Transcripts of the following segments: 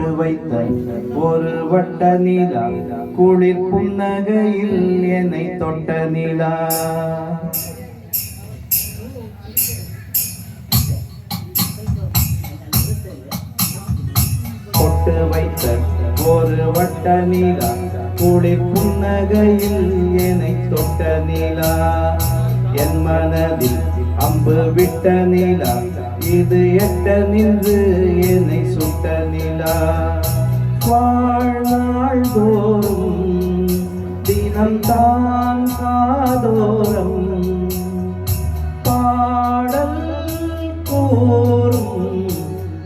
பொட்டு வைத்த ஒரு வட்ட நிலா குளிர் புன்னகையில் என்னை தொட்ட நிலா. பொட்டு வைத்த ஒரு வட்ட நிலா குளிர் புன்னகையில் என்னை தொட்ட நிலா. என் மனதில் அம்பு விட்ட நிலா இது எட்ட நின்று என்னை சுட்ட நிலா. வாழ்நாள் தோறும் தினம்தான் காதோரம் பாடல் கூறும்.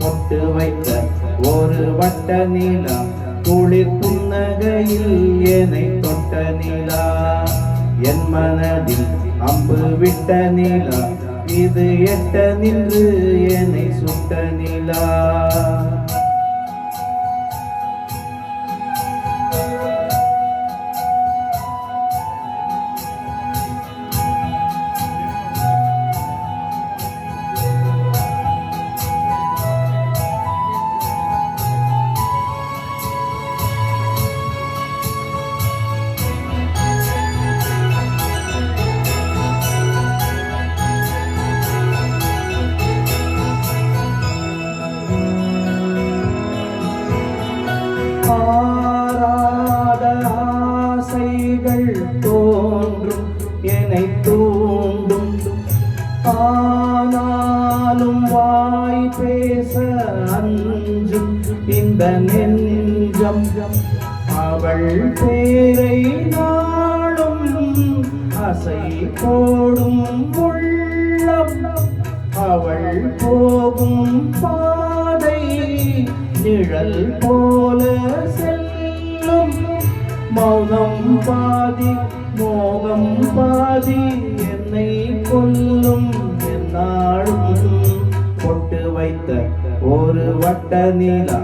பொட்டு வைத்த ஒரு வட்ட நிலா குளிர் புன்னகையில் என்னை தொட்ட நிலா. என் மனதில் அம்பு விட்ட நிலா இது எட்ட நின்று என்னை சுட்ட நிலா. ஆராத ஆசைகள் தோன்றும் என்னை தூண்டும். ஆனாலும் வாய் பேச அஞ்சும் இந்த நெஞ்சம். அவள் பேரை நாளும் அசை போடும் உள்ளம். அவள் போகும் பாதை நிழல் போல செல்லும். மௌனம் பாதி மோகம் பாதி என்னை கொல்லும் என்னாலும். பொட்டு வைத்த ஒரு வட்ட நிலா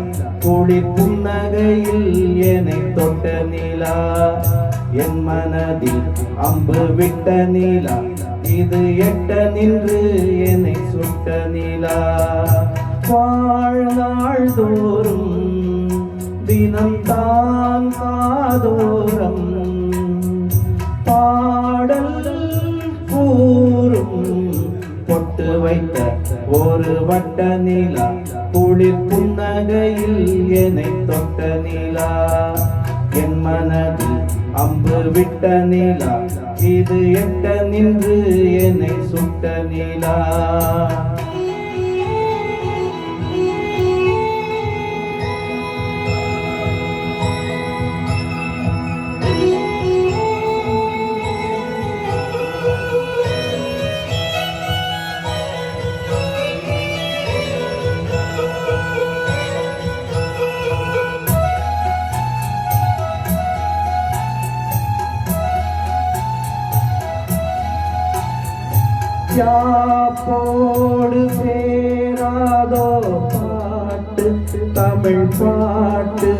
குளிர் புன்னகையில் என்னை தொட்ட நிலா. என் மனதில் அம்பு விட்ட நிலா இது எட்ட நின்று என்னை சுட்ட நிலா. வாழ்நாள் தோறும் தினம்தான் காதோரம் பாடல் கூறும். பொட்டு வைத்த ஒரு வட்ட நிலா குளிர் புன்னகையில் என்னை தொட்ட நிலா. என் மனதில் அம்பு விட்ட நிலா இது எட்ட நின்று என்னை சுட்ட நிலா. யாப்போடு சேராதோ பாட்டு தமிழ் பாட்டு.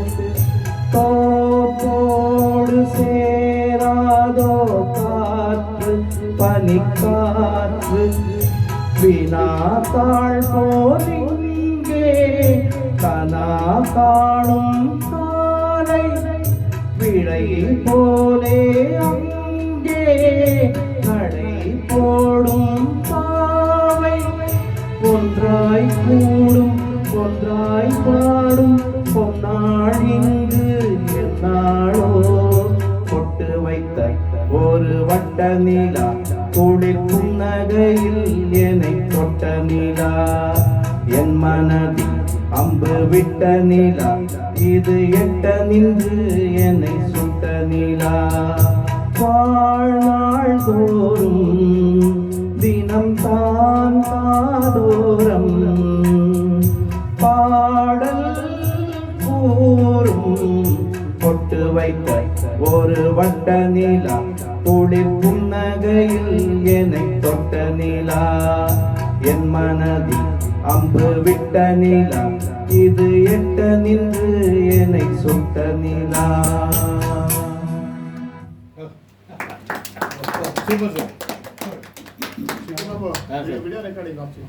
தோப்போடு சேராதோ காற்று பனிக்காற்று. வினாத்தாள் போலிங்கே கனா காணும் காலை. விடை போலே அங்கே நடை போடும் பாவை. ஒன்றாய் கூடும் ஒன்றாய் பாடும் பொன்னாள் இங்கு என்னாளோ. பொட்டு வைத்த ஒரு வட்ட நிலா குளிர் புன்னகையில் என்னை தொட்ட நிலா. என் மனதில் அம்பு விட்ட நிலா இது எட்ட நின்று என்னை சுட்ட நிலா. வாழ்நாள் தோறும் தினம்தான் காதோரம் பாடல் கூறும். பொட்டு வைத்த ஒரு வட்ட நிலா குளிர் புன்னகையில் என்னை தொட்ட நிலா. என் மனதில் அம்பு விட்ட நிலா இது எட்ட நின்று என்னை சுட்ட நிலா. Super sir. Video recording option.